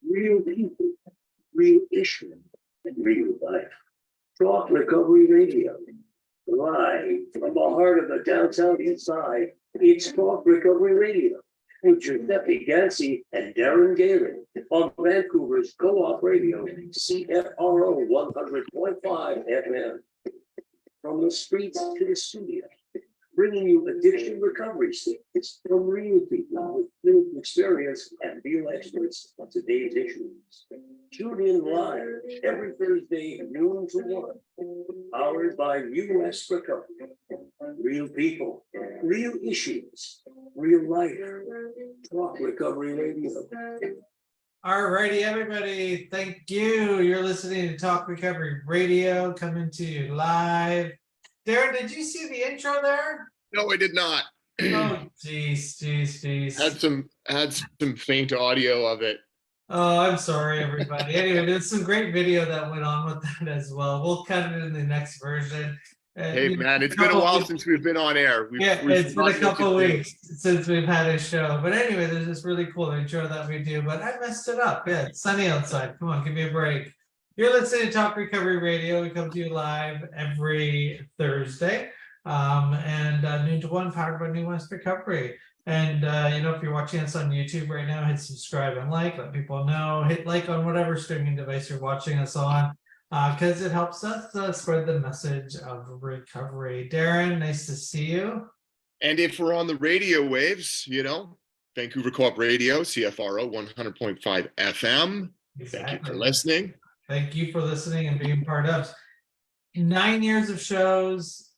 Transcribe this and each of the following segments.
Real people, real issue, real life. Talk Recovery Radio. Live from the heart of the downtown east side, it's Talk Recovery Radio with Giuseppe Gansi and Darren Galen on Vancouver's Co-op Radio, CFRO 100.5 FM. From the streets to the studio, bringing you addiction recovery stories from real people with lived experience and real experts on today's issues. Tune in live every Thursday, noon to 1, powered by US Recovery. Real people, real issues, real life. Talk Recovery Radio. All righty, everybody. Thank you. You're listening to Talk Recovery Radio, coming to you live. Darren, did you see the intro there? No, I did not. Oh, geez. Had some faint audio of it. Oh, I'm sorry, everybody. Anyway, there's some great video that went on with that as well. We'll cut it in the next version. Hey, man, it's been a while since we've been on air. It's been a couple weeks since we've had a show. But anyway, there's this really cool intro that we do, but I messed it up. Yeah, it's sunny outside. Come on, give me a break. You're listening to Talk Recovery Radio. We come to you live every Thursday, and noon to 1, powered by New West Recovery. And, if you're watching us on YouTube right now, hit subscribe and like, let people know. Hit like on whatever streaming device you're watching us on, because it helps us spread the message of recovery. Darren, nice to see you. And if we're on the radio waves, Vancouver Co-op Radio, CFRO 100.5 FM. Exactly. Thank you for listening. Thank you for listening and being part of 9 years of shows,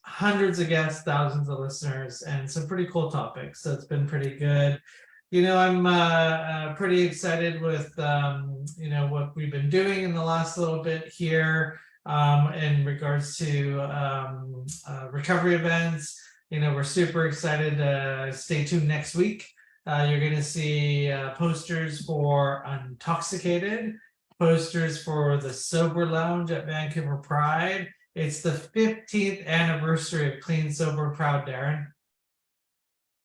hundreds of guests, thousands of listeners, and some pretty cool topics. So it's been pretty good. I'm pretty excited with, what we've been doing in the last little bit here in regards to recovery events. We're super excited. Stay tuned next week. You're going to see posters for Intoxicated, posters for the Sober Lounge at Vancouver Pride. It's the 15th anniversary of Clean, Sober, Proud, Darren.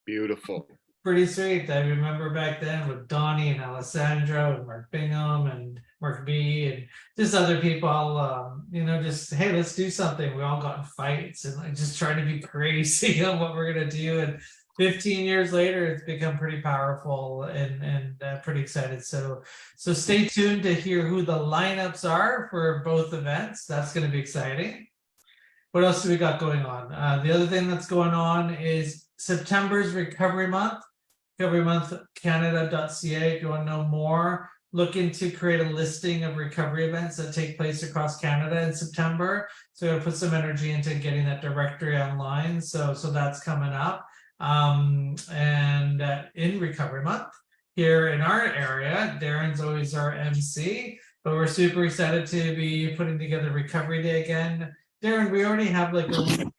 Beautiful. Pretty sweet. I remember back then with Donnie and Alessandro and Mark Bingham and Mark B and just other people, just, hey, let's do something. We all got in fights and just trying to be crazy on what we're going to do. And 15 years later, it's become pretty powerful and pretty excited. So stay tuned to hear who the lineups are for both events. That's going to be exciting. What else do we got going on? The other thing that's going on is September's Recovery Month. Recovery Month Canada.ca. If you want to know more, looking to create a listing of recovery events that take place across Canada in September. So we're going to put some energy into getting that directory online. So that's coming up. And in Recovery Month here in our area, Darren's always our MC, but we're super excited to be putting together Recovery Day again. Darren, we already have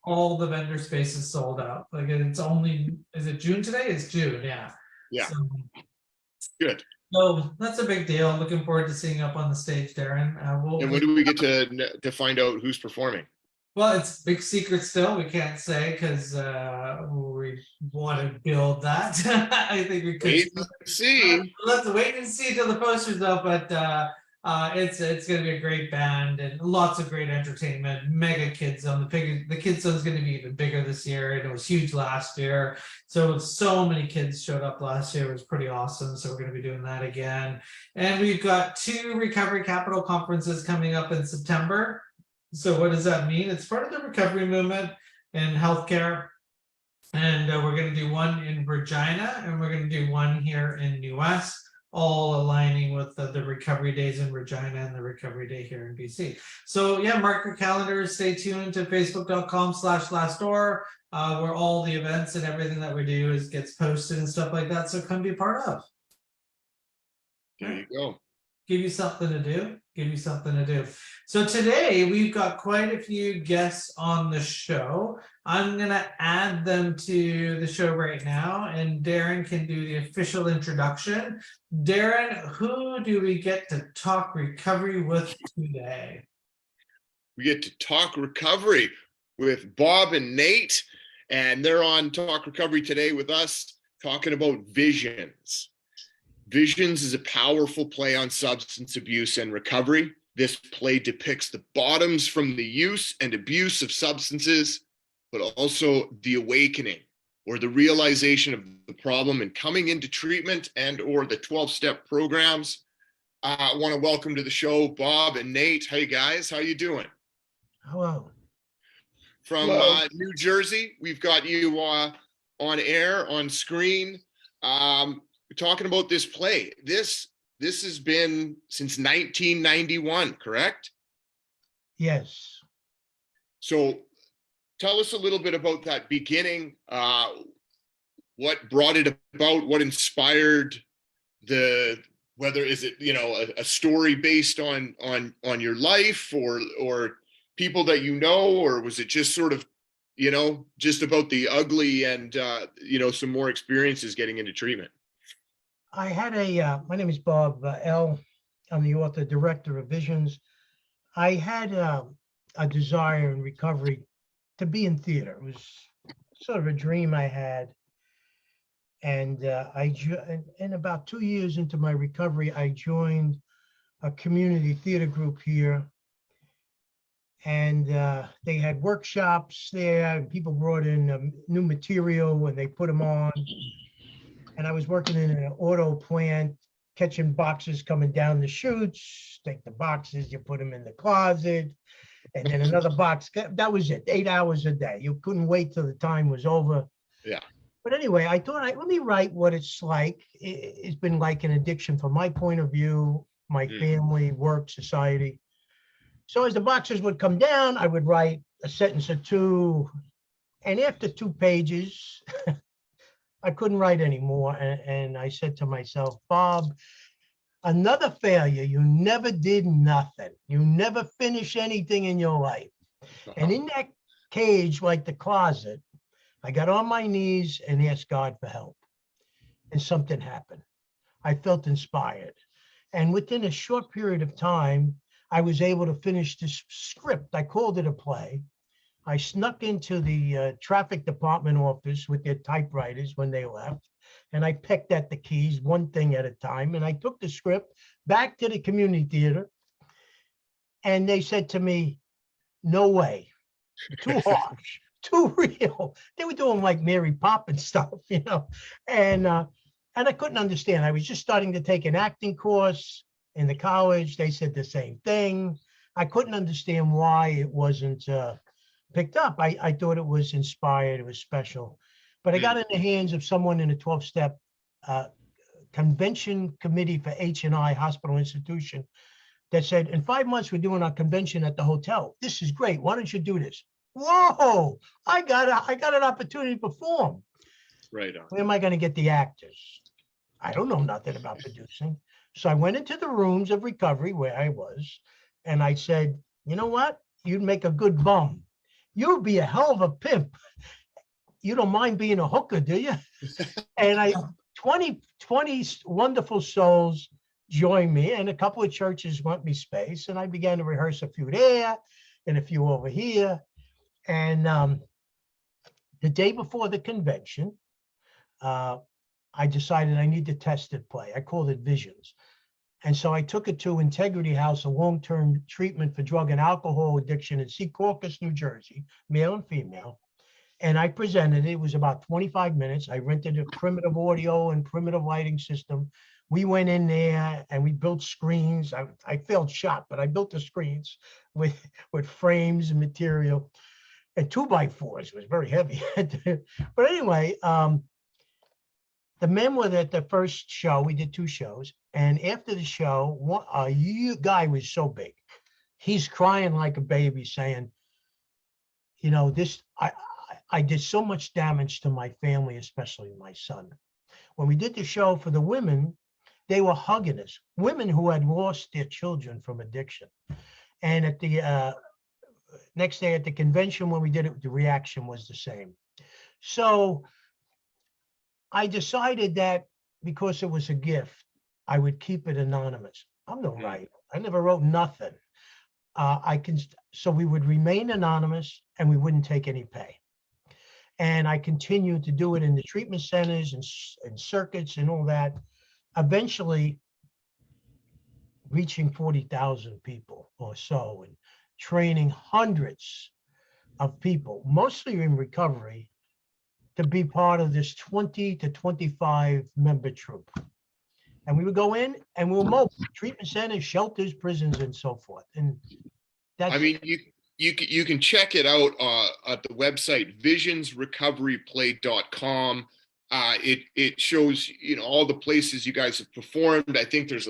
all the vendor spaces sold out. Is it June today? It's June, yeah. Yeah. So, good. So that's a big deal. Looking forward to seeing you up on the stage, Darren. And when do we get to find out who's performing? Well, it's big secret still. We can't say because we want to build that. I think we could wait and see. Let's wait and see till the posters up. But it's going to be a great band and lots of great entertainment. Mega Kids Zone. The Kids Zone is going to be even bigger this year, and it was huge last year. So many kids showed up last year. It was pretty awesome. So we're going to be doing that again. And we've got 2 Recovery Capital conferences coming up in September. So what does that mean? It's part of the recovery movement in healthcare. And we're going to do one in Regina, and we're going to do one here in New West, all aligning with the recovery days in Regina and the recovery day here in BC. So yeah, mark your calendars, stay tuned to facebook.com/lastdoor, where all the events and everything that we do gets posted and stuff like that. So come be part of. There you go. Give you something to do. So today we've got quite a few guests on the show. I'm going to add them to the show right now, and Darren can do the official introduction. Darren, who do we get to talk recovery with today? We get to talk recovery with Bob and Nate, and they're on Talk Recovery today with us. talking about Visions. Visions is a powerful play on substance abuse and recovery. This play depicts the bottoms from the use and abuse of substances, but also the awakening or the realization of the problem and coming into treatment and or the 12-step programs. I want to welcome to the show Bob and Nate. Hey guys, how you doing? Hello. From New Jersey, we've got you on air, on screen. We're talking about this play. This has been since 1991, correct? Yes. So tell us a little bit about that beginning. What brought it about? What inspired whether is it, a story based on your life or people that you know, or was it just sort of, just about the ugly and, some more experiences getting into treatment? I had my name is Bob L. I'm the author, director of Visions. I had a desire in recovery to be in theater. It was sort of a dream I had. And in about 2 years into my recovery, I joined a community theater group here. And they had workshops there, and people brought in new material and they put them on. And I was working in an auto plant, catching boxes coming down the chutes. Take the boxes, you put them in the closet, and then another box. That was it, 8 hours a day. You couldn't wait till the time was over. Yeah. But anyway, I thought, let me write what it's like. It's been like an addiction from my point of view, my family, work, society. So as the boxes would come down, I would write a sentence or two. And after 2 pages, I couldn't write anymore. And I said to myself, Bob, another failure. You never did nothing. You never finished anything in your life. And in that cage, like the closet, I got on my knees and asked God for help. And something happened. I felt inspired. And within a short period of time, I was able to finish this script. I called it a play. I snuck into the traffic department office with their typewriters when they left, and I pecked at the keys one thing at a time. And I took the script back to the community theater, and they said to me, no way, too harsh, too real. They were doing like Mary Poppins stuff, and I couldn't understand. I was just starting to take an acting course in the college. They said the same thing. I couldn't understand why it wasn't picked up. I thought it was inspired, it was special. But I got in the hands of someone in a 12-step convention committee for H&I hospital institution that said, in 5 months, we're doing our convention at the hotel. This is great. Why don't you do this? Whoa, I got an opportunity to perform. Right on. Where am I going to get the actors? I don't know nothing about producing. So I went into the rooms of recovery where I was, and I said, you know what? You'd make a good bum. You'd be a hell of a pimp. You don't mind being a hooker, do you? And 20 wonderful souls joined me, and a couple of churches lent me space, and I began to rehearse a few there and a few over here. And the day before the convention, I decided I need to test it play. I called it Visions. And so I took it to Integrity House, a long-term treatment for drug and alcohol addiction in Secaucus, New Jersey, male and female. And I presented it. It was about 25 minutes. I rented a primitive audio and primitive lighting system. We went in there and we built screens. I failed shot, but I built the screens with frames and material and 2x4s. It was very heavy. But anyway, the men were at the first show. We did 2 shows. And after the show, a guy was so big. He's crying like a baby saying, I did so much damage to my family, especially my son. When we did the show for the women, they were hugging us, women who had lost their children from addiction. And at the next day at the convention, when we did it, the reaction was the same. So I decided that because it was a gift, I would keep it anonymous. I'm no writer. I never wrote nothing. So we would remain anonymous and we wouldn't take any pay. And I continued to do it in the treatment centers and circuits and all that, eventually reaching 40,000 people or so and training hundreds of people, mostly in recovery, to be part of this 20 to 25 member troupe. And we would go in and we'll mobile treatment centers, shelters, prisons, and so forth. And that's, I mean, you can check it out at the website visionsrecoveryplay.com. It shows, you know, all the places you guys have performed. I think there's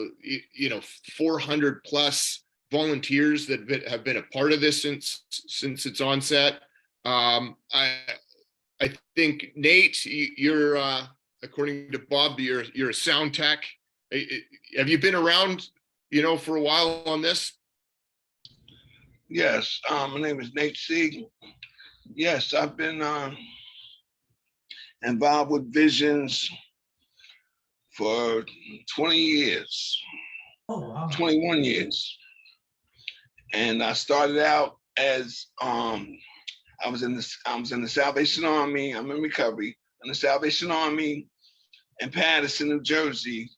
400 plus volunteers that have been a part of this since its onset. I think Nate, you're according to Bob, you're a sound tech. Have you been around, you know, for a while on this? Yes, my name is Nate Sieg. Yes, I've been involved with Visions for 20 years, Oh, wow. 21 years. And I started out as I was in the Salvation Army. I'm in recovery in the Salvation Army in Paterson, New Jersey.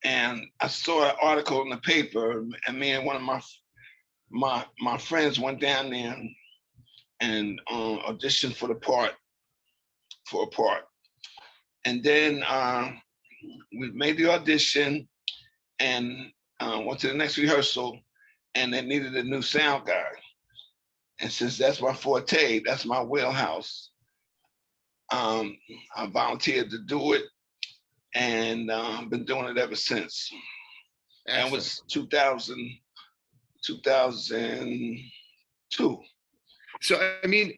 And I saw an article in the paper, and me and one of my friends went down there and auditioned for a part. And then we made the audition and went to the next rehearsal, and they needed a new sound guy. And since that's my forte, that's my wheelhouse, I volunteered to do it, and I've been doing it ever since. That was 2002. So, I mean,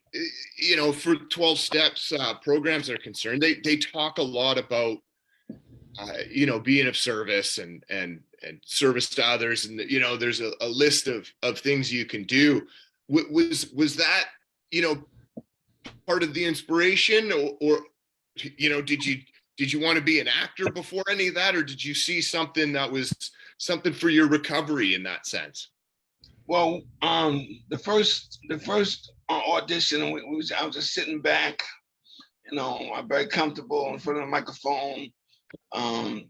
you know, for 12 steps programs are concerned, they talk a lot about, you know, being of service and service to others. And, you know, there's a list of things you can do. Was that, you know, part of the inspiration or, you know, did you want to be an actor before any of that? Or did you see something that was something for your recovery in that sense? Well, the first audition, I was just sitting back, you know, I'm very comfortable in front of the microphone, and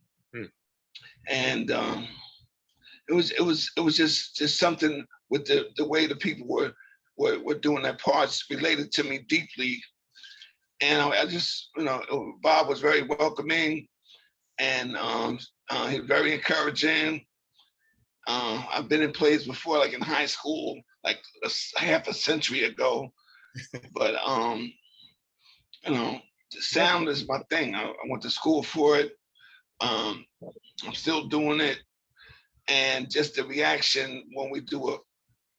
it was just something with the way the people were doing their parts related to me deeply, and I just, you know, Bob was very welcoming, and he was very encouraging. I've been in plays before, like in high school, like half a century ago. But you know, the sound is my thing. I went to school for it. I'm still doing it, and just the reaction when we do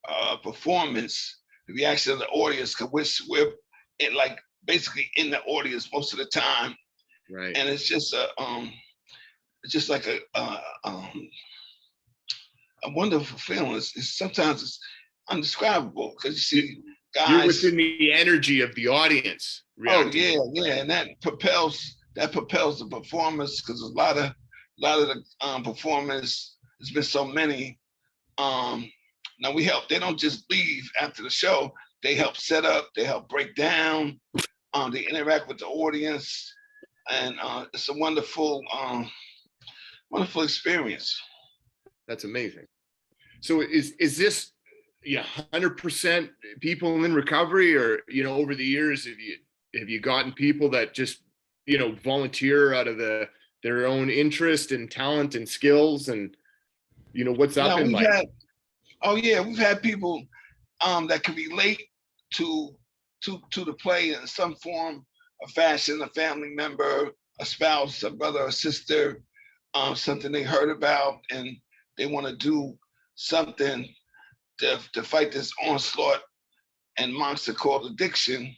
a performance, the reaction of the audience, because we're in, like, basically in the audience most of the time, Right? And it's just like a wonderful feeling. Sometimes it's undescribable because you see guys. You're within the energy of the audience. Reacting. Oh yeah, and that propels the performers, because a lot of the performers. There's been so many. Now we help. They don't just leave after the show. They help set up. They help break down. They interact with the audience, and it's a wonderful experience. That's amazing. So is this 100% people in recovery, or, you know, over the years have you gotten people that just, you know, volunteer out of their own interest and talent and skills, and, you know, what's that been like? We've had people that can relate to the play in some form or fashion, a family member, a spouse, a brother or sister, something they heard about, and they want to do something to fight this onslaught and monster called addiction.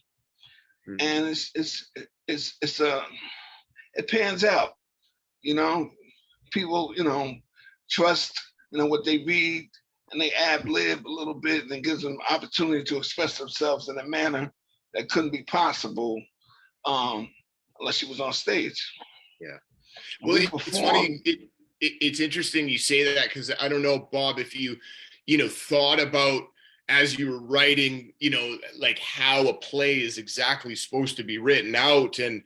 Mm-hmm. And it pans out, you know. People, you know, trust, you know, what they read, and they ad-lib a little bit, and it gives them opportunity to express themselves in a manner that couldn't be possible unless she was on stage. Yeah. Well, it's funny. It's interesting you say that, because I don't know, Bob, if you know, thought about, as you were writing, like how a play is exactly supposed to be written out. And,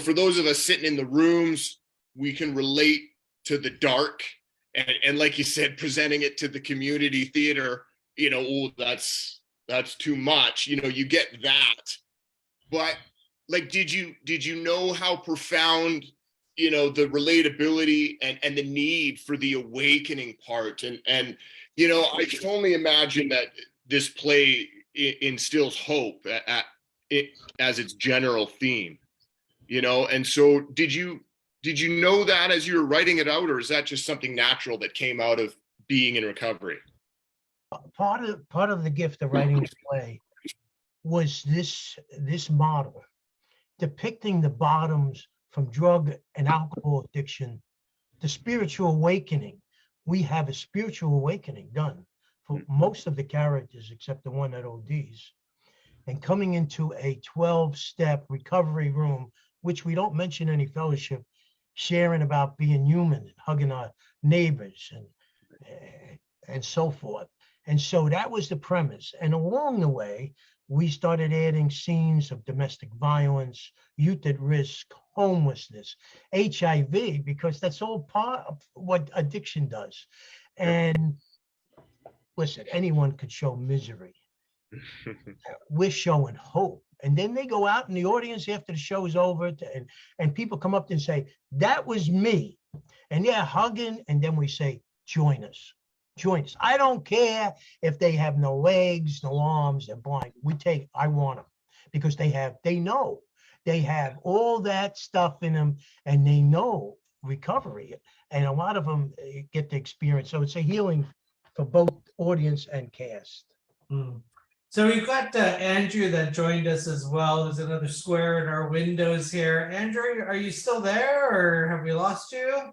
for those of us sitting in the rooms, we can relate to the dark. And like you said, presenting it to the community theater, oh, that's too much. You get that. But like, did you know how profound, the relatability and the need for the awakening part? And I can only imagine that this play instills hope as its general theme, and so did you know that as you were writing it out, or is that just something natural that came out of being in recovery? Part of the gift of writing the play was this model depicting the bottoms from drug and alcohol addiction, the spiritual awakening. We have a spiritual awakening done for most of the characters except the one that ODs, and coming into a 12-step recovery room, which we don't mention any fellowship, sharing about being human and hugging our neighbors and so forth. And so that was the premise. And along the way, we started adding scenes of domestic violence, youth at risk, homelessness, HIV, because that's all part of what addiction does. And listen, anyone could show misery. We're showing hope. And then they go out in the audience after the show is over and people come up and say, that was me. And they're hugging. And then we say, join us. Join us. I don't care if they have no legs, no arms, they're blind. I want them because they know they have all that stuff in them and they know recovery. And a lot of them get the experience. So it's a healing for both audience and cast. Mm. So we've got Andrew that joined us as well. There's another square in our windows here. Andrew, are you still there or have we lost you?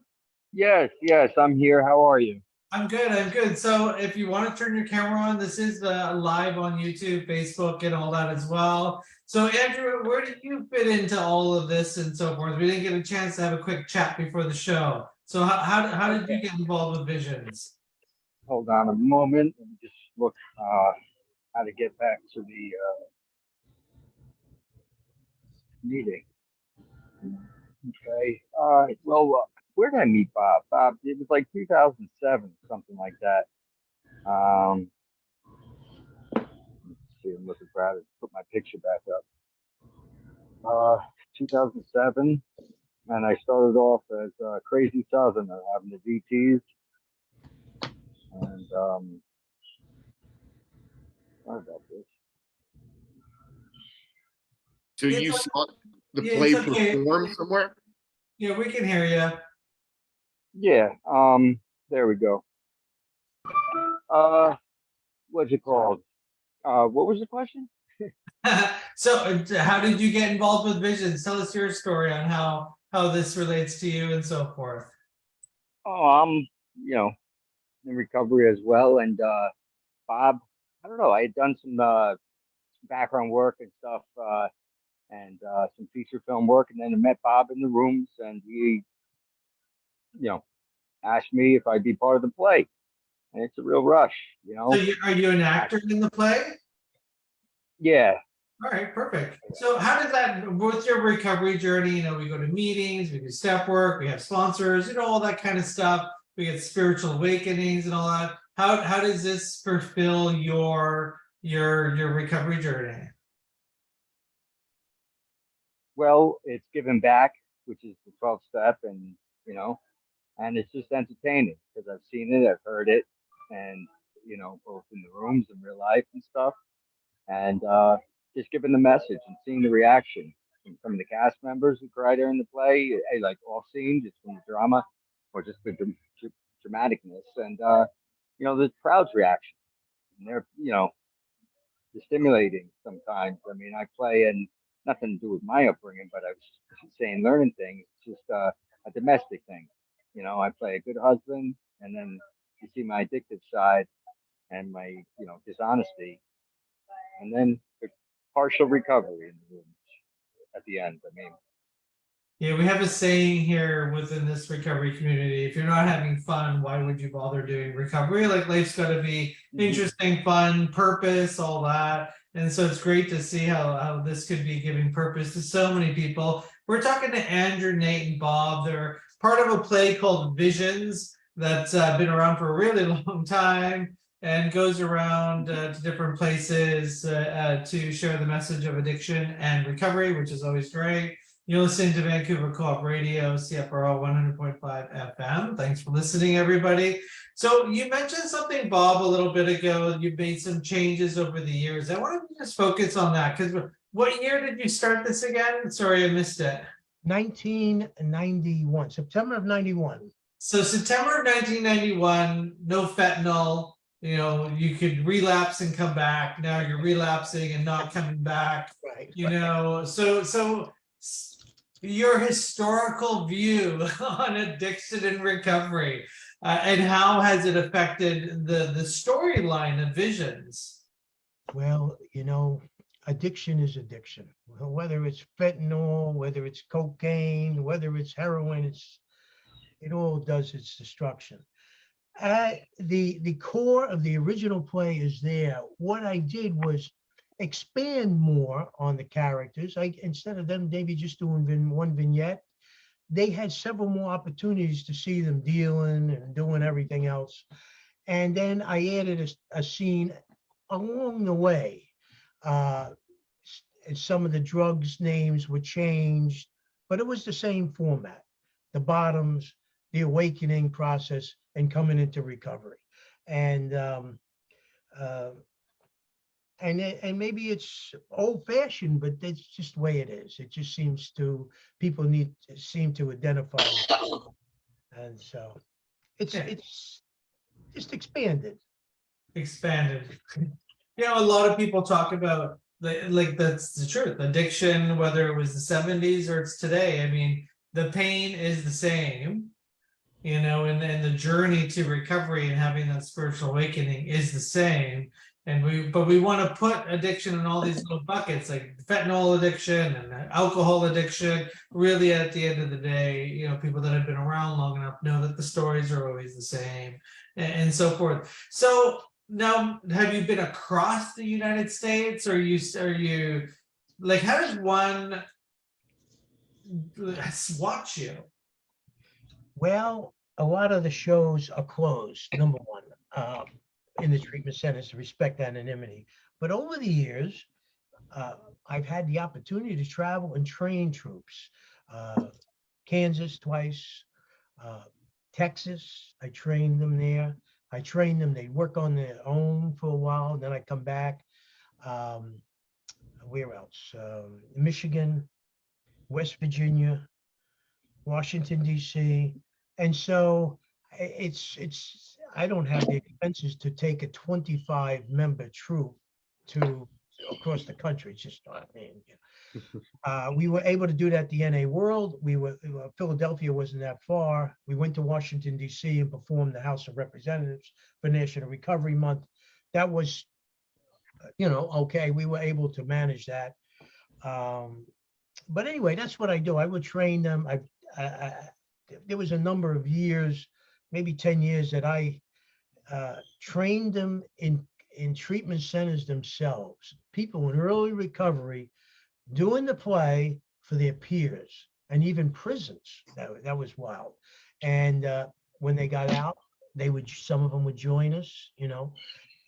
Yes, I'm here. How are you? I'm good. So if you want to turn your camera on, this is live on YouTube, Facebook, and all that as well. So Andrew, where do you fit into all of this and so forth? We didn't get a chance to have a quick chat before the show. So how did you get involved with Visions? Hold on a moment. Let me just look how to get back to the meeting. Okay. Well, where did I meet Bob? Bob, it was like 2007, something like that. Let's see, I'm looking proud to put my picture back up. 2007, and I started off as a crazy Southerner, having the DTs, and sorry about this. So you It's saw the yeah, play it's okay. perform somewhere? Yeah, we can hear you. Yeah, there we go. What's it called? What was the question? So how did you get involved with Visions? Tell us your story on how this relates to you and so forth. Oh, I'm, in recovery as well. And Bob, I don't know, I had done some background work and stuff, and some feature film work, and then I met Bob in the rooms, and he, asked me if I'd be part of the play. And it's a real rush, So are you an actor in the play? Yeah. All right, perfect. So how does that, with your recovery journey, we go to meetings, we do step work, we have sponsors, all that kind of stuff. We get spiritual awakenings and all that. How does this fulfill your recovery journey? Well, it's giving back, which is the 12th step, and and it's just entertaining because I've seen it, I've heard it, and both in the rooms in real life and stuff, and just giving the message and seeing the reaction from some of the cast members who cried during the play, like all scenes, just from the drama or just the dramaticness, and the crowd's reaction, and they're they're stimulating sometimes. I mean, I play and nothing to do with my upbringing, but I was saying learning things, it's just a domestic thing. I play a good husband, and then you see my addictive side and my, dishonesty, and then the partial recovery in the room at the end. I mean, Yeah, we have a saying here within this recovery community, if you're not having fun, why would you bother doing recovery? Like life's got to be interesting, fun, purpose, all that. And so it's great to see how this could be giving purpose to so many people. We're talking to Andrew, Nate, and Bob. They're part of a play called Visions that's been around for a really long time and goes around to different places to share the message of addiction and recovery, which is always great. You're listening to Vancouver Co-op Radio, CFRO 100.5 FM. Thanks for listening, everybody. So you mentioned something, Bob, a little bit ago. You've made some changes over the years. I wanted to just focus on that because what year did you start this again? Sorry, I missed it. 1991, September of 91. So September of 1991, no fentanyl. You know, you could relapse and come back. Now you're relapsing and not coming back. Right. You know, so your historical view on addiction and recovery, and how has it affected the storyline of Visions? Well, you know, addiction is addiction. Whether it's fentanyl, whether it's cocaine, whether it's heroin, it all does its destruction. The core of the original play is there. What I did was expand more on the characters. Instead of them maybe just doing one vignette, they had several more opportunities to see them dealing and doing everything else. And then I added a scene along the way. Some of the drugs names were changed, but it was the same format. The bottoms, the awakening process, and coming into recovery. And maybe it's old-fashioned, but that's just the way it is. It just seems to people seem to identify with it. And so it's just expanded. You know, a lot of people talk about that's the truth. Addiction, whether it was the 70s or it's today. I mean, the pain is the same, you know, and the journey to recovery and having that spiritual awakening is the same. And we want to put addiction in all these little buckets, like fentanyl addiction and alcohol addiction. Really, at the end of the day, you know, people that have been around long enough know that the stories are always the same, and so forth. So now, have you been across the United States? Or are you like, how does one watch you? Well, a lot of the shows are closed, number one, in the treatment centers to respect anonymity. But over the years, I've had the opportunity to travel and train troops. Kansas twice, Texas, I trained them there. I trained them, they work on their own for a while, and then I come back. Where else? Michigan, West Virginia, Washington, D.C. And so I don't have the expenses to take a 25-member troop to across the country. It's just not, I mean, we were able to do that at the NA World. Philadelphia wasn't that far. We went to Washington, D.C. and performed the House of Representatives for National Recovery Month. That was, you know, okay. We were able to manage that. But anyway, that's what I do. I would train them. There was a number of years, maybe 10 years, that I trained them in treatment centers themselves, people in early recovery, doing the play for their peers, and even prisons. That was wild. And when they got out, some of them would join us, you know,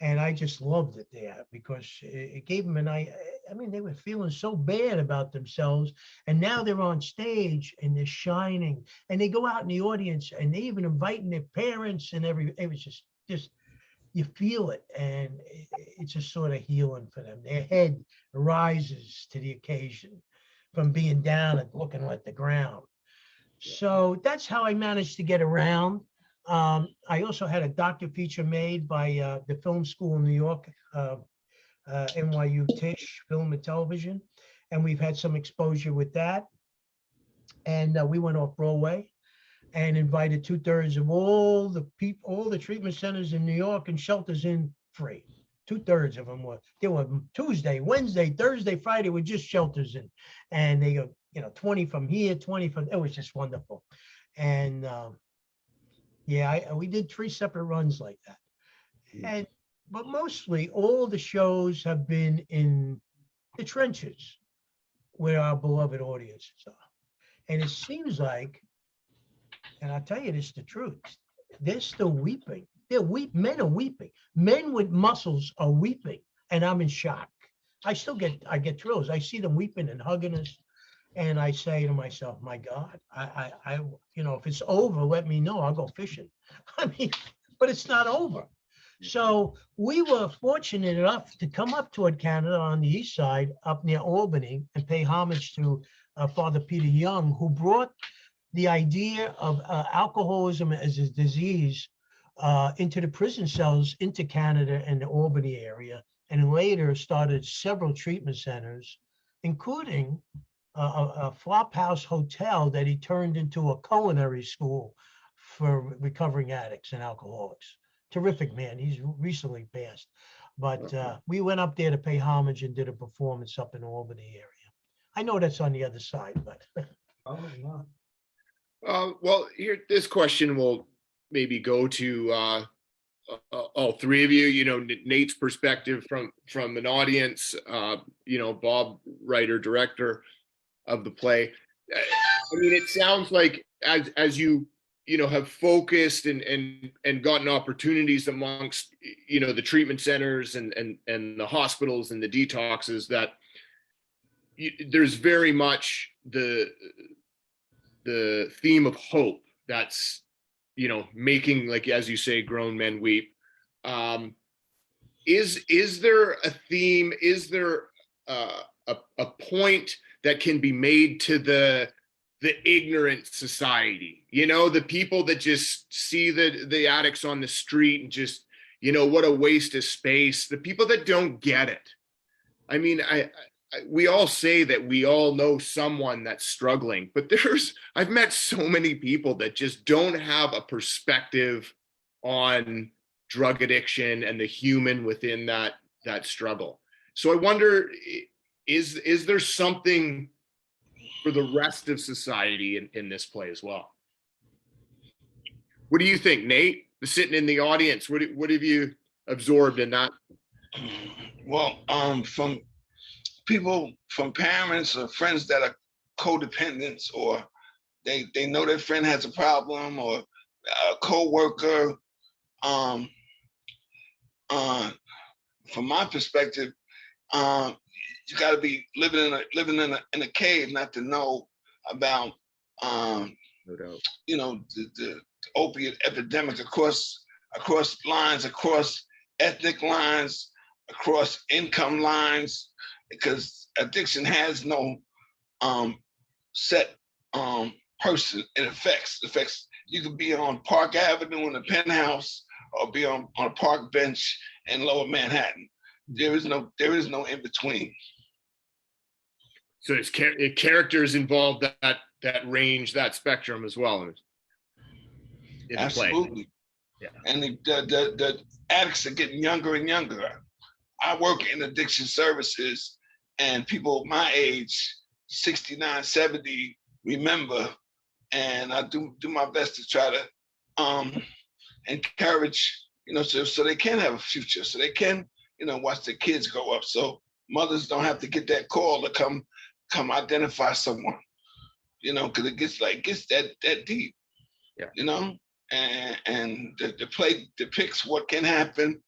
and I just loved it there because it gave them I mean, they were feeling so bad about themselves, and now they're on stage and they're shining, and they go out in the audience and they even inviting their parents and it was just you feel it, and it's just sort of healing for them. Their head rises to the occasion from being down and looking at the ground. So that's how I managed to get around. I also had a docu feature made by the film school in New York, NYU Tisch Film and Television, and we've had some exposure with that. And we went off Broadway and invited 2/3 of all the people, all the treatment centers in New York and shelters in free. 2/3 of them were Tuesday, Wednesday, Thursday, Friday were just shelters in, and they go, 20 from here, 20 from, it was just wonderful. And yeah, we did 3 separate runs like that. And, but mostly all the shows have been in the trenches where our beloved audiences are. And it seems like, and I'll tell you this, the truth, they're still weeping. Men are weeping. Men with muscles are weeping, and I'm in shock. I get thrills. I see them weeping and hugging us, and I say to myself, my God, I if it's over, let me know. I'll go fishing. I mean, but it's not over. So we were fortunate enough to come up toward Canada on the east side, up near Albany, and pay homage to Father Peter Young, who brought the idea of alcoholism as a disease into the prison cells into Canada and the Albany area, and later started several treatment centers, including a flop house hotel that he turned into a culinary school for recovering addicts and alcoholics. Terrific man. He's recently passed. But we went up there to pay homage and did a performance up in Albany area. I know that's on the other side, but. Oh, no. Well, here, this question will maybe go to all 3 of you. Nate's perspective from an audience. Bob, writer director of the play. I mean, it sounds like as you have focused and gotten opportunities amongst the treatment centers and the hospitals and the detoxes, that there's very much the theme of hope that's making, like, as you say, grown men weep. Is there a theme? Is there a point that can be made to the ignorant society? The people that just see the addicts on the street and just what a waste of space. The people that don't get it. I mean, we all say that we all know someone that's struggling, but I've met so many people that just don't have a perspective on drug addiction and the human within that struggle. So I wonder, is there something for the rest of society in this play as well? What do you think, Nate? Sitting in the audience, what have you absorbed in that? Well, from people, from parents or friends that are codependents, or they know their friend has a problem, or a co-worker. From my perspective, you got to be living in a cave not to know about No doubt. the opiate epidemic across lines, across ethnic lines, across income lines, because addiction has no set person. It affects. You could be on Park Avenue in a penthouse, or be on a park bench in Lower Manhattan. There is no in between. So it's characters involved that range, that spectrum as well. In Absolutely. Yeah. And the addicts are getting younger and younger. I work in addiction services, and people my age, 69, 70, remember, and I do my best to try to encourage, so they can have a future, so they can, watch their kids grow up, so mothers don't have to get that call to come identify someone, because it gets that deep. Yeah. And the play depicts what can happen,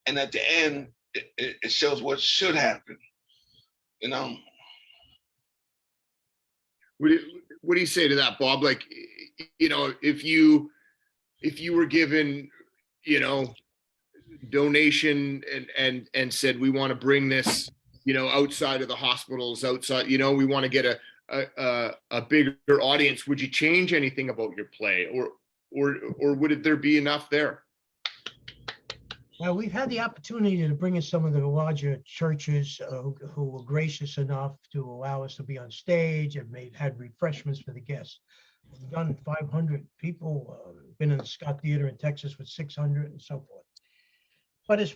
and at the end it shows what should happen. What do you say to that, Bob? Like, if you were given, donation and said, we want to bring this, outside of the hospitals, outside, we want to get a bigger audience, would you change anything about your play, or would there be enough there? Well, we've had the opportunity to bring in some of the larger churches who were gracious enough to allow us to be on stage, and had refreshments for the guests. We've done 500 people, been in the Scott Theater in Texas with 600 and so forth. But as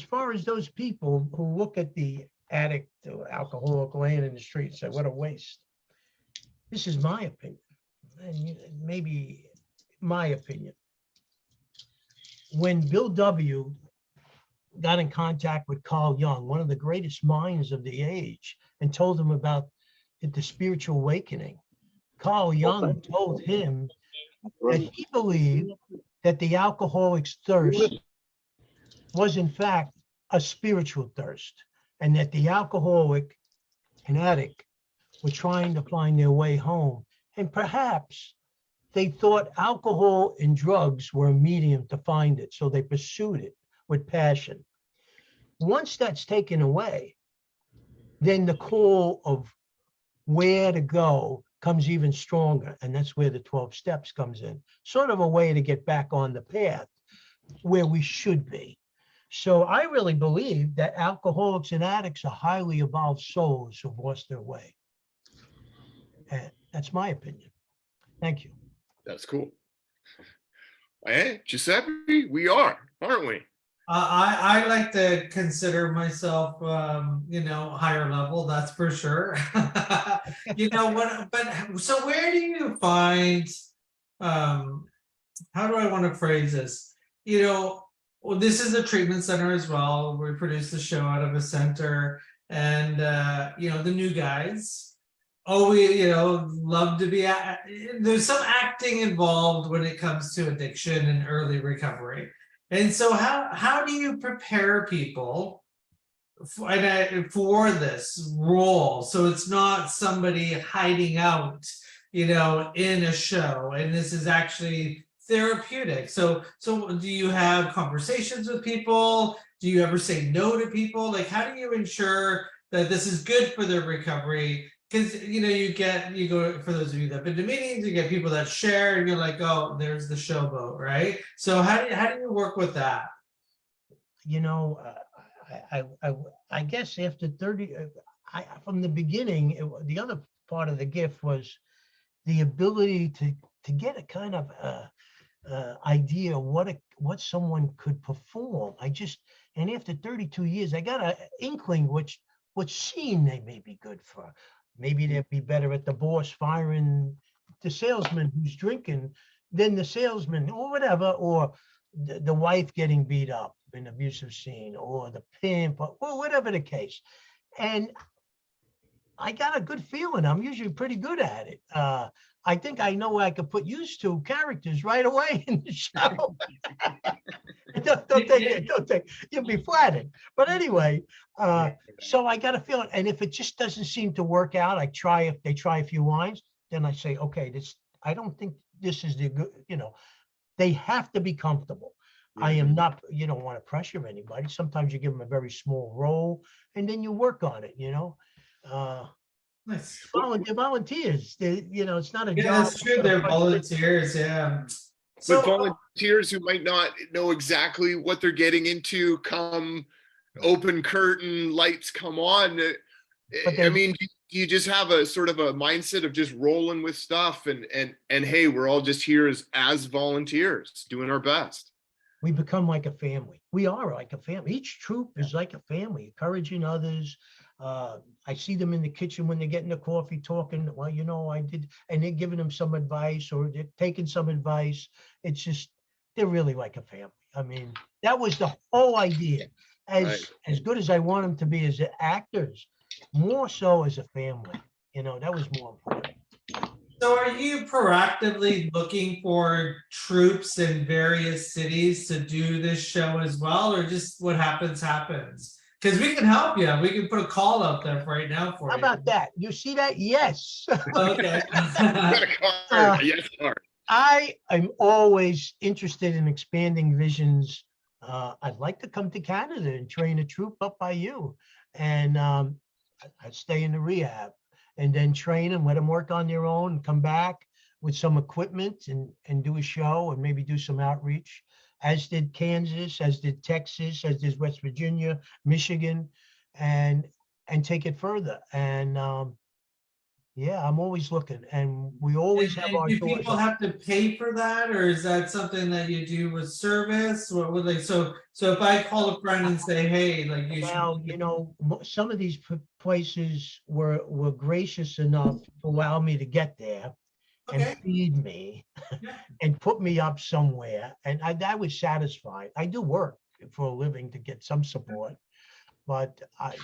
far as those people who look at the addict or alcoholic laying in the street and say, what a waste. This is my opinion, and maybe my opinion. When Bill W. got in contact with Carl Jung, one of the greatest minds of the age, and told him about the spiritual awakening, Carl Jung told him that he believed that the alcoholic's thirst was in fact a spiritual thirst, and that the alcoholic and addict were trying to find their way home. And perhaps they thought alcohol and drugs were a medium to find it, so they pursued it with passion. Once that's taken away, then the call of where to go comes even stronger. And that's where the 12 steps comes in, sort of a way to get back on the path where we should be. So I really believe that alcoholics and addicts are highly evolved souls who've lost their way. And that's my opinion. Thank you. That's cool. Hey, Giuseppe, we are, aren't we? I like to consider myself, higher level, that's for sure. But so where do you find, how do I want to phrase this? Well, this is a treatment center as well. We produce the show out of a center, and the new guys. Oh, we love to be. There's some acting involved when it comes to addiction and early recovery. And so, how do you prepare people for this role, so it's not somebody hiding out, in a show, and this is actually therapeutic? So do you have conversations with people? Do you ever say no to people? Like, how do you ensure that this is good for their recovery? Because you go, for those of you that have been to meetings, you get people that share, and you're like, oh, there's the showboat, right? So how do you work with that? I guess after 30, from the beginning, the other part of the gift was the ability to get a kind of idea what someone could perform. And after 32 years, I got an inkling which scene they may be good for. Maybe they'd be better at the boss firing the salesman who's drinking than the salesman, or whatever, or the wife getting beat up in an abusive scene, or the pimp, or whatever the case. And I got a good feeling. I'm usually pretty good at it. I think I know I could put used to characters right away in the show. don't think you'll be flattered. But anyway, so I got a feeling. And if it just doesn't seem to work out, if they try a few lines, then I say, okay, I don't think this is the good, they have to be comfortable. I am not, you don't want to pressure anybody. Sometimes you give them a very small role and then you work on it, Nice. Volunteers, it's not a Yeah, job. that's true. They're volunteers. Yeah. But volunteers who might not know exactly what they're getting into come open curtain, lights come on. I mean, do you just have a sort of a mindset of just rolling with stuff and hey, we're all just here as volunteers doing our best? We become like a family. We are like a family. Each troupe is like a family, encouraging others. I see them in the kitchen when they're getting the coffee, talking, well, I did, and they're giving them some advice, or they're taking some advice. It's just, they're really like a family. I mean, that was the whole idea. As good as I want them to be as actors, more so as a family. That was more important. So are you proactively looking for troops in various cities to do this show as well, or just what happens? Because we can help you. We can put a call out there right now for you. How about that? You see that? Yes. Okay. Got a card. Yes, card. I am always interested in expanding visions. I'd like to come to Canada and train a troupe up by you. And I'd stay in the rehab and then train them, let them work on their own, and come back with some equipment and do a show and maybe do some outreach, as did Kansas, as did Texas, as did West Virginia, Michigan, and take it further. And Yeah, I'm always looking, and we always have And our do doors people up. have to pay for that, or is that something that you do with service? What would like, so if I call a friend and say, hey, like you should. Well, some of these places were gracious enough to allow me to get there and Okay, feed me yeah. and put me up somewhere, and I was satisfied. I do work for a living to get some support, but I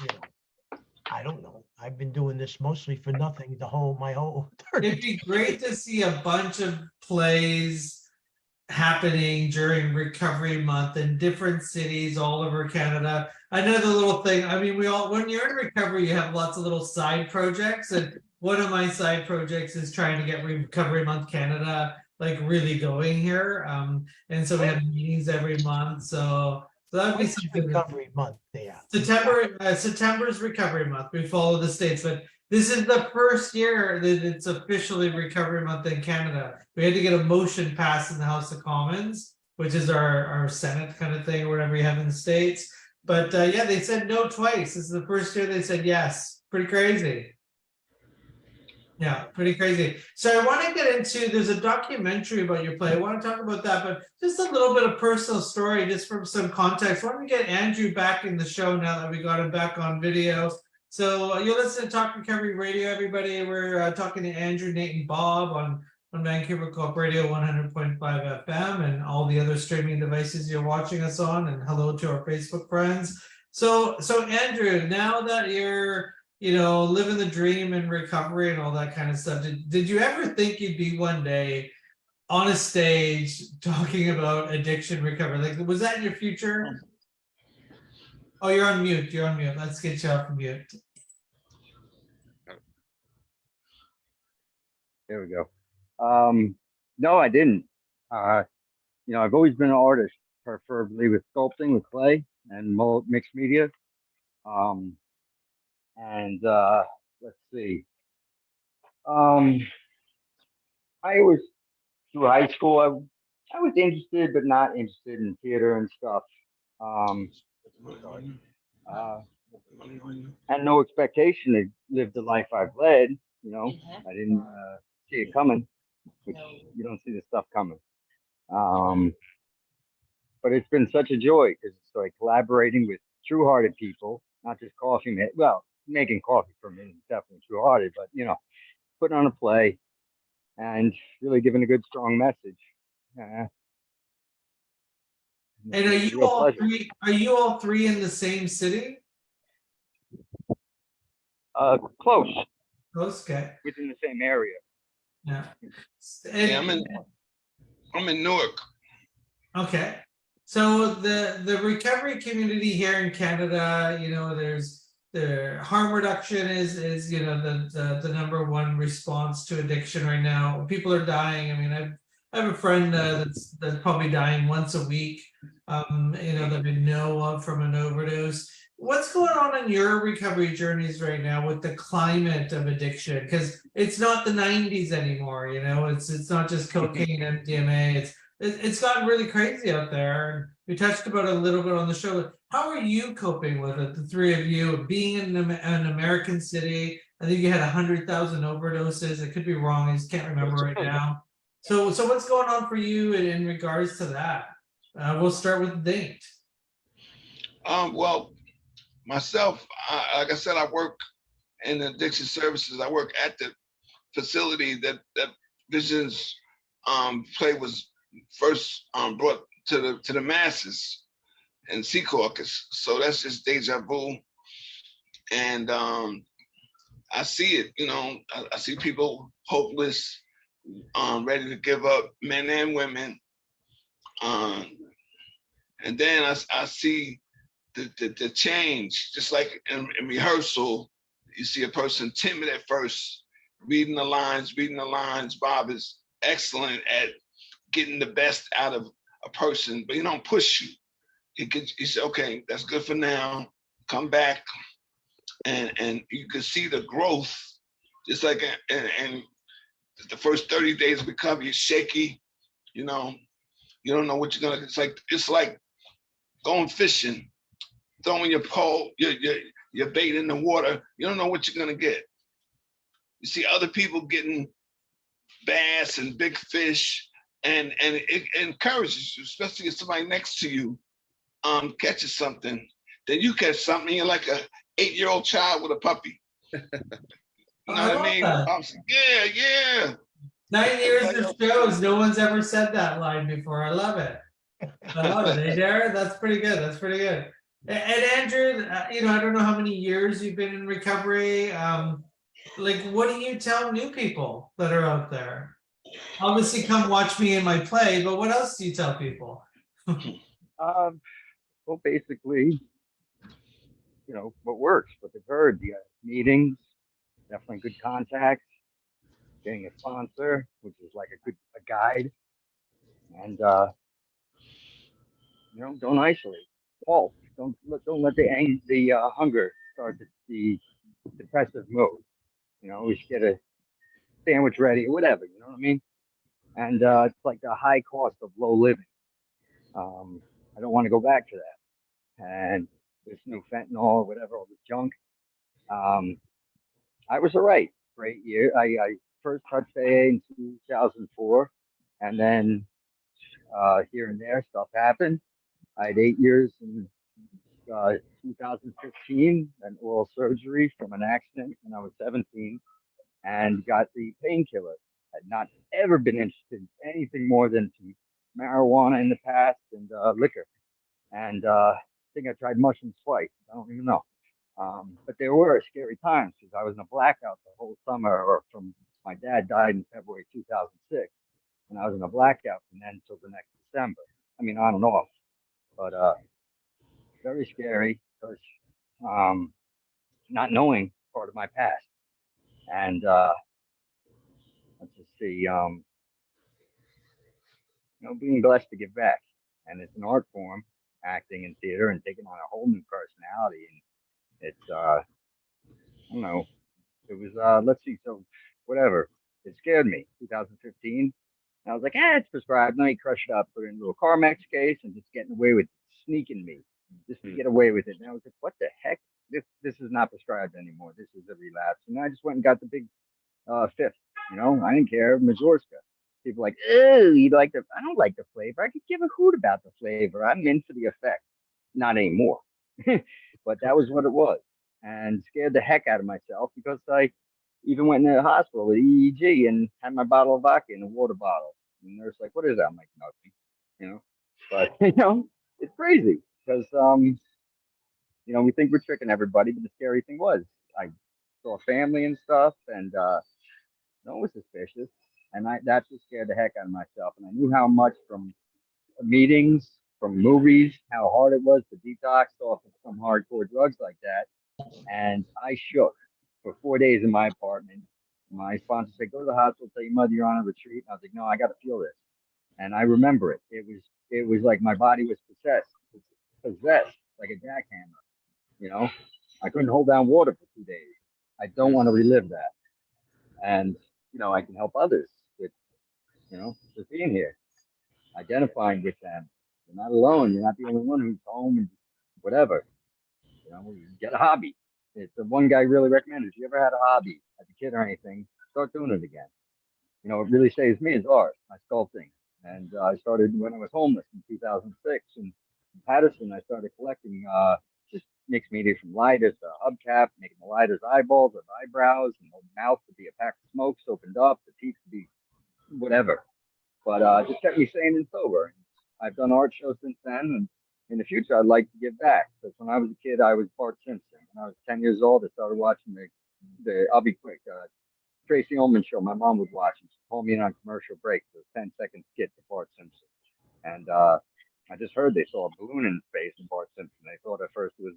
don't know. I've been doing this mostly for nothing my whole It'd 30. be great to see a bunch of plays happening during recovery month in different cities all over Canada. Another little thing, I mean, when you're in recovery, you have lots of little side projects. And one of my side projects is trying to get Recovery Month Canada like really going here. And so we have meetings every month. So that'd be What's something that recovery month there? September's recovery month. We follow the states, but this is the first year that it's officially recovery month in Canada. We had to get a motion passed in the House of Commons, which is our Senate kind of thing, or whatever you have in the states. But yeah, they said no twice. This is the first year they said yes. Pretty crazy. Yeah, pretty crazy. So I want to get into, there's a documentary about your play. I want to talk about that, but just a little bit of personal story, just from some context. Why don't we get Andrew back in the show now that we got him back on video? So you're listening to Talk Recovery Radio, everybody. We're talking to Andrew, Nate, and Bob on Vancouver Co-op Radio 100.5 FM and all the other streaming devices you're watching us on. And hello to our Facebook friends. So Andrew, now that you're living the dream and recovery and all that kind of stuff. Did you ever think you'd be one day on a stage talking about addiction recovery? Like, was that in your future? Oh, you're on mute. You're on mute. Let's get you off mute. There we go. No, I didn't. I've always been an artist, preferably with sculpting, with clay, and mixed media. And let's see. I was through high school. I was interested, but not interested in theater and stuff. Had no expectation to live the life I've led. I didn't see it coming, which you don't see the stuff coming. But it's been such a joy because it's like collaborating with true-hearted people, not just making coffee for me is definitely true-hearted, but putting on a play and really giving a good, strong message. And are you all three? Are you all three in the same city? Close. Close, okay. Within the same area. Yeah. Yeah, I'm in Newark. Okay. So the recovery community here in Canada, there's the harm reduction is the number one response to addiction right now. People are dying. I mean, I have a friend that's probably dying once a week. That we know of from an overdose. What's going on in your recovery journeys right now with the climate of addiction? Because it's not the 90s anymore. It's not just cocaine, MDMA. It's gotten really crazy out there. We touched about it a little bit on the show. How are you coping with it, the three of you, being in an American city? I think you had 100,000 overdoses. I could be wrong. I just can't remember right now. So what's going on for you in regards to that? We'll start with Nate. Well, myself, like I said, I work in addiction services. I work at the facility that Vision's play was first brought to the masses in Sea Caucus. So that's just deja vu. And I see it, I see people hopeless, ready to give up, men and women. And then I see the change, just like in rehearsal, you see a person timid at first, reading the lines. Bob is excellent at getting the best out of a person, but he don't push you. He said, okay, that's good for now. Come back, and you can see the growth. Just like and the first 30 days of recovery, you're shaky. You don't know what you're gonna. It's like going fishing, throwing your pole, your bait in the water. You don't know what you're gonna get. you see other people getting bass and big fish, and it encourages you, especially if somebody next to you catches something, then you catch something, you're like a 8-year-old child with a puppy. You know what I mean? Yeah. 9 years of shows, no one's ever said that line before. I love it. I love it. Hey, Jared, that's pretty good. That's pretty good. And Andrew, I don't know how many years you've been in recovery. Like, what do you tell new people that are out there? Obviously, come watch me in my play, but what else do you tell people? Well, basically, what works, what they've heard, the meetings, definitely good contacts, getting a sponsor, which is like a guide, and don't isolate. Don't let the hunger start the depressive mode. We should get a sandwich ready or whatever. You know what I mean? And it's like the high cost of low living. I don't want to go back to that. And this new fentanyl or whatever, all this junk. I was all right for 8 years. I first touched AA in 2004, and then here and there stuff happened. I had 8 years in 2015, an oral surgery from an accident when I was 17, and got the painkiller. Had not ever been interested in anything more than marijuana in the past and liquor. And I think I tried mushrooms twice. I don't even know. But there were scary times because I was in a blackout the whole summer, or from my dad died in February 2006. And I was in a blackout from then until the next December. I mean, on and off. But very scary because not knowing part of my past. And let's just see, being blessed to give back. And it's an art form, acting and theater, and taking on a whole new personality. And it's, I don't know, it was, let's see, so whatever. It scared me, 2015. And I was like, it's prescribed. Let me crush it up, put it into a Carmex case, and just getting away with sneaking me, just to get away with it. And I was like, what the heck? This is not prescribed anymore. This is a relapse. And I just went and got the big fifth. I didn't care. Mazorska. People like, oh, you like the? I don't like the flavor. I could give a hoot about the flavor. I'm in for the effect. Not anymore. But that was what it was, and scared the heck out of myself because I even went in the hospital with EEG and had my bottle of vodka in a water bottle. And the nurse like, what is that? I'm like, nothing. But it's crazy because we think we're tricking everybody, but the scary thing was I saw family and stuff, and no one was suspicious, and that just scared the heck out of myself. And I knew how much from meetings, from movies, how hard it was to detox off of some hardcore drugs like that. And I shook for 4 days in my apartment. My sponsor said, go to the hospital, tell your mother you're on a retreat. And I was like, no, I got to feel this. And I remember it. It was like my body was possessed like a jackhammer. I couldn't hold down water for 2 days. I don't want to relive that. And, I can help others with, just being here, identifying with them. You're not alone. You're not the only one who's home and whatever. Get a hobby. It's the one guy really recommended. If you ever had a hobby as a kid or anything, start doing it again. What really saves me is art, my sculpting. And I started when I was homeless in 2006 in Patterson. I started collecting just mixed media from lighters to hubcap, making the lighters eyeballs or eyebrows, and the mouth to be a pack of smokes opened up, the teeth to be whatever. But just kept me sane and sober. I've done art shows since then, and in the future, I'd like to give back. Because when I was a kid, I was Bart Simpson. When I was 10 years old, I started watching I'll be quick, Tracy Ullman show. My mom would watch, and she'd call me in on commercial break for a 10-second skit to Bart Simpson. And I just heard they saw a balloon in space in Bart Simpson. They thought at first it was,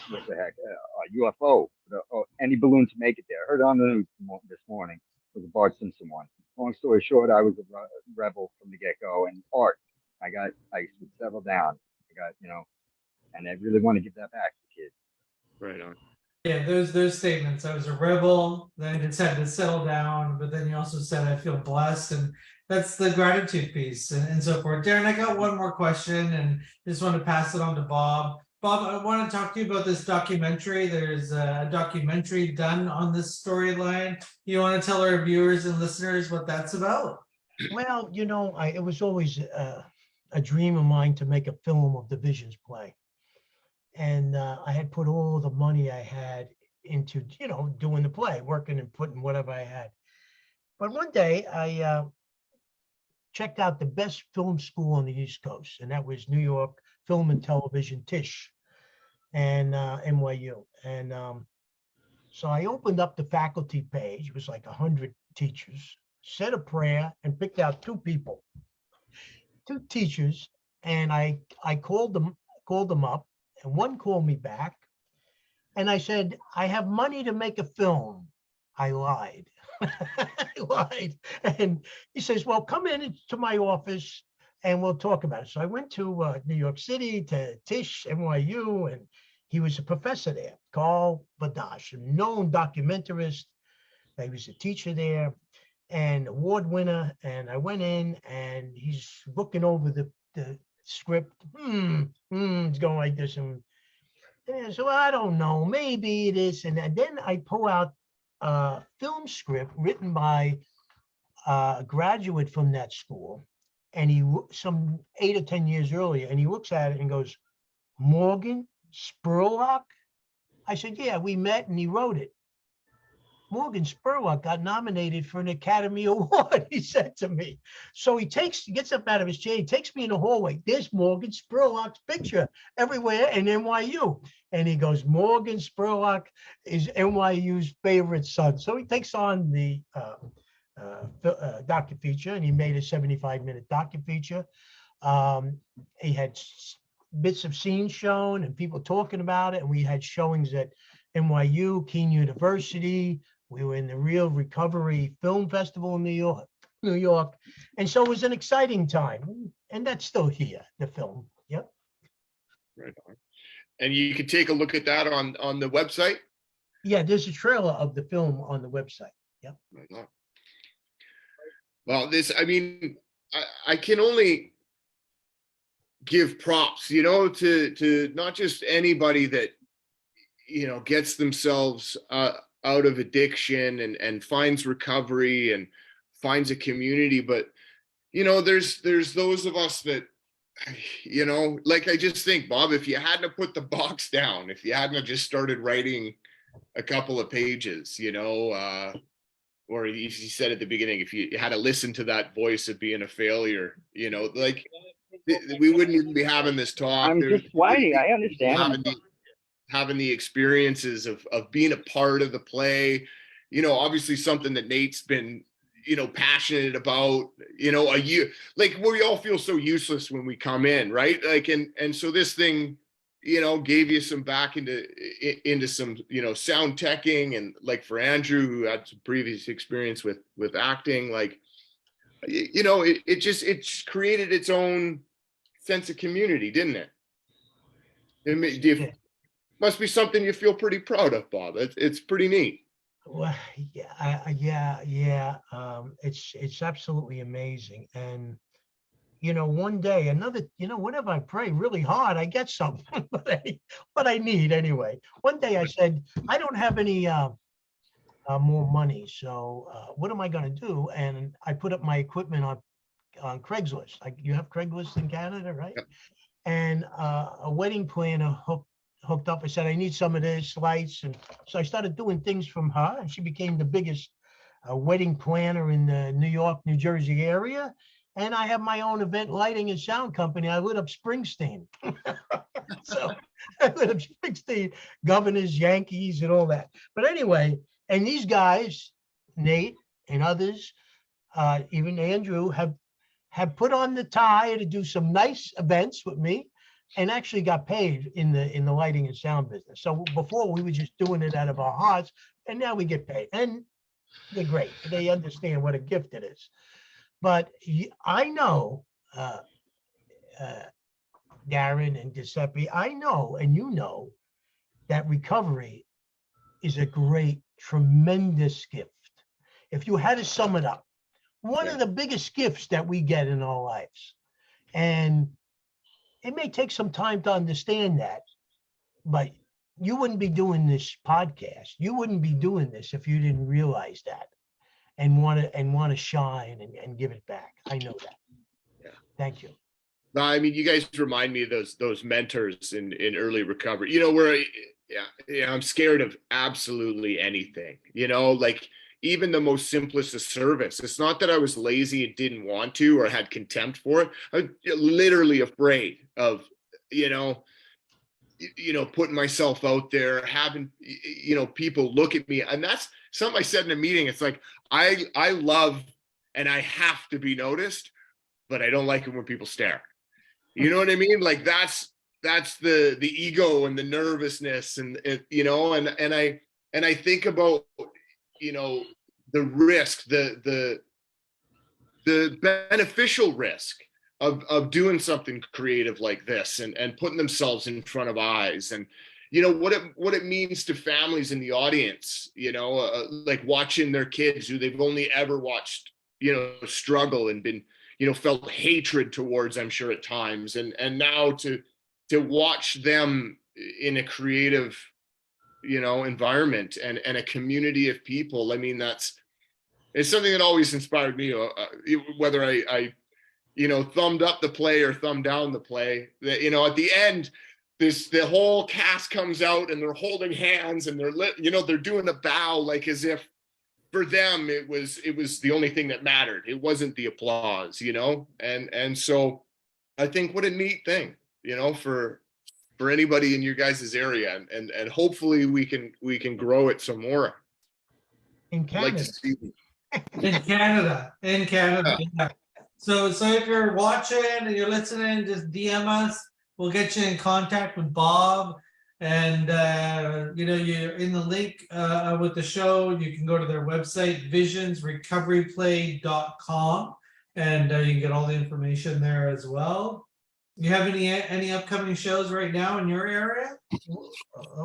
what the heck, a UFO, or any balloon to make it there. I heard it on the news this morning. It was a Bart Simpson one. Long story short, I was a rebel from the get-go, and art. I would settle down. And I really want to give that back to kids. Right on. Yeah, those statements. I was a rebel, then I decided to settle down, but then you also said I feel blessed, and that's the gratitude piece and so forth. Darren, I got one more question and just want to pass it on to Bob. Bob, I want to talk to you about this documentary. There's a documentary done on this storyline. You want to tell our viewers and listeners what that's about? Well, it was always a dream of mine to make a film of the Visions play. And I had put all the money I had into, doing the play, working and putting whatever I had. But one day I checked out the best film school on the East Coast, and that was New York Film and Television, Tisch, and NYU. And so I opened up the faculty page. It was like 100 teachers, said a prayer, and picked out two teachers, and I called them up, and one called me back, and I said, I have money to make a film. I lied. I lied. And he says, well, come in to my office and we'll talk about it. So I went to New York City, to Tisch, NYU, and he was a professor there, Carl Badash, a known documentarist. He was a teacher there and award winner. And I went in and he's looking over the script. It's going like this. And so I don't know, maybe it is. And then I pull out a film script written by a graduate from that school, and he some 8 or 10 years earlier, and he looks at it and goes, Morgan Spurlock? I said, yeah, we met and he wrote it. Morgan Spurlock got nominated for an Academy Award, he said to me. So he gets up out of his chair, he takes me in the hallway. There's Morgan Spurlock's picture everywhere in NYU. And he goes, Morgan Spurlock is NYU's favorite son. So he takes on the docu-feature, and he made a 75-minute docu-feature. He had bits of scenes shown and people talking about it. And we had showings at NYU, Keene University. We were in the Real Recovery Film Festival in New York. And so it was an exciting time. And that's still here, the film. Yep. Right on. And you can take a look at that on the website? Yeah, there's a trailer of the film on the website. Yep. Right on. Well, I can only give props, to not just anybody that, gets themselves out of addiction and finds recovery and finds a community, but there's those of us that, like I just think, Bob, if you hadn't have put the box down, if you hadn't have just started writing a couple of pages, or as you said at the beginning, if you had to listen to that voice of being a failure, like we wouldn't even be having this talk. I'm just whining. I understand. Having the experiences of being a part of the play, obviously something that Nate's been, passionate about, a year, like we all feel so useless when we come in, right? Like, and so this thing, gave you some back into some, sound teching, and like for Andrew, who had some previous experience with acting, like, it's created its own sense of community, didn't it? It must be something you feel pretty proud of, Bob. It's pretty neat. Well, yeah. It's absolutely amazing. And, one day, whenever I pray really hard, I get something, but I need anyway. One day I said, I don't have any more money. So what am I going to do? And I put up my equipment on Craigslist. You have Craigslist in Canada, right? Yep. And a wedding planner hooked up. I said, I need some of this lights. And so I started doing things from her, and she became the biggest wedding planner in the New York, New Jersey area. And I have my own event lighting and sound company. I lit up Springsteen. So I lit up Springsteen, Governors, Yankees, and all that. But anyway, and these guys, Nate and others, even Andrew, have put on the tie to do some nice events with me, and actually got paid in the lighting and sound business. So before we were just doing it out of our hearts, and now we get paid, and they're great. They understand what a gift it is. But I know, Darren and Giuseppe, I know, and that recovery is a great, tremendous gift. If you had to sum it up, one of the biggest gifts that we get in our lives. And it may take some time to understand that, but you wouldn't be doing this podcast. You wouldn't be doing this if you didn't realize that and want to shine and give it back. I know that. Yeah. Thank you. No, I mean, you guys remind me of those mentors in early recovery, you know, where I'm scared of absolutely anything, you know, like even the most simplest of service. It's not that I was lazy and didn't want to or had contempt for it. I was literally afraid of, you know, putting myself out there, having, people look at me. And that's something I said in a meeting. It's like, I love and I have to be noticed, but I don't like it when people stare. You know what I mean? Like that's the ego and the nervousness and I think about, the risk, the beneficial risk of doing something creative like this and putting themselves in front of eyes and, what it means to families in the audience, like watching their kids who they've only ever watched, struggle and been, felt hatred towards, I'm sure at times. And now to watch them in a creative, environment and a community of people. I mean, it's something that always inspired me, whether I thumbed up the play or thumbed down the play, that, at the end, the whole cast comes out and they're holding hands and they're doing a bow, like as if for them it was the only thing that mattered. It wasn't the applause, and so I think what a neat thing, for anybody in your guys' area, and hopefully we can grow it some more. In I'd like Canada. to see. In Canada, yeah. So if you're watching and you're listening, just DM us. We'll get you in contact with Bob. And, you're in the link with the show. You can go to their website, visionsrecoveryplay.com, and you can get all the information there as well. You have any upcoming shows right now in your area?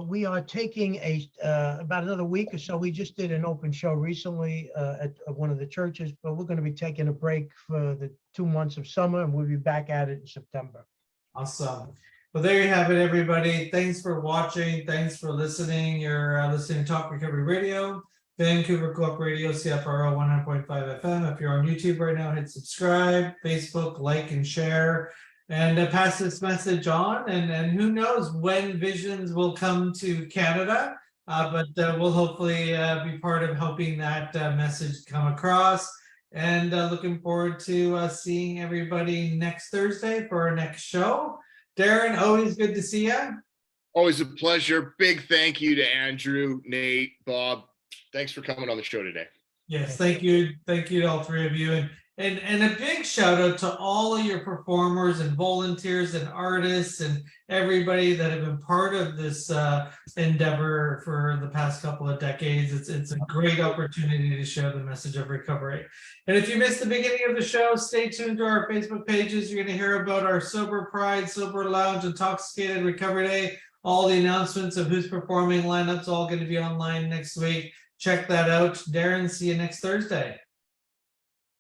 We are taking about another week or so. We just did an open show recently at one of the churches, but we're going to be taking a break for the 2 months of summer, and we'll be back at it in September. Awesome. Well, there you have it, everybody. Thanks for watching. Thanks for listening. You're listening to Talk Recovery Radio, Vancouver Co-op Radio, CFRO 100.5 FM. If you're on YouTube right now, hit subscribe, Facebook, like, and share. And pass this message on, and who knows when Visions will come to Canada, but we'll hopefully be part of helping that message come across. And looking forward to seeing everybody next Thursday for our next show. Darren, always good to see you. Always a pleasure. Big thank you to Andrew, Nate, Bob. Thanks for coming on the show today. Yes, thank you. Thank you to all three of you. And a big shout out to all of your performers and volunteers and artists and everybody that have been part of this endeavor for the past couple of decades. It's a great opportunity to share the message of recovery. And if you missed the beginning of the show, stay tuned to our Facebook pages. You're going to hear about our Sober Pride, Sober Lounge, Intoxicated Recovery Day. All the announcements of who's performing, lineups, all going to be online next week. Check that out. Darren, see you next Thursday.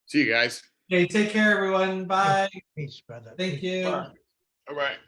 See you guys. Okay, take care, everyone. Bye. Peace, brother. Thank you. All right.